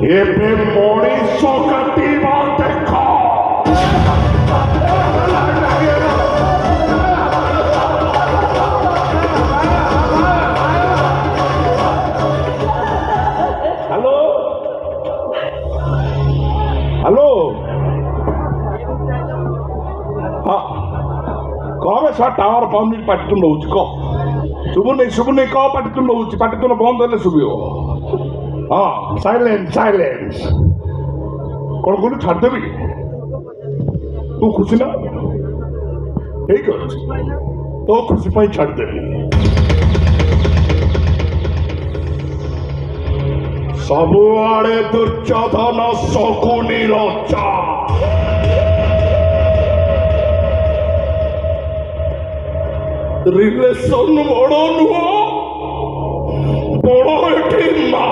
ଏବେ ମଣିଷ କାଟିବା ଦେଖ। ହ୍ୟାଲୋ ହ୍ୟାଲୋ ହଁ କହ ବେ ସାର୍ ଟାୱାର ପାଉନି ପାଟିତୁଣ୍ଡ ହଉଛି କହ ଶୁଭୁନି କହ ପାଟିତୁଣ୍ଡ ହଉଛି ପାଟିତୁଣ୍ଡ ବନ୍ଦ ହେଲେ ଶୁଭିବ ହଁ ସାଇଲେନ୍ସ କଣ କହିଲୁ ଛାଡ଼ିଦେବି ତୁ ଖୁସି ନା ଠିକ ଅଛି ତୋ ଖୁସି ପାଇଁ ଛାଡ଼ିଦେବି ସବୁଆଡେ ଦୁର୍ଯୋଧନ ଶକୁନି ରଚା ରିଲେସନ ବଡ ନୁହଁ ବଡ ଏଠି ମା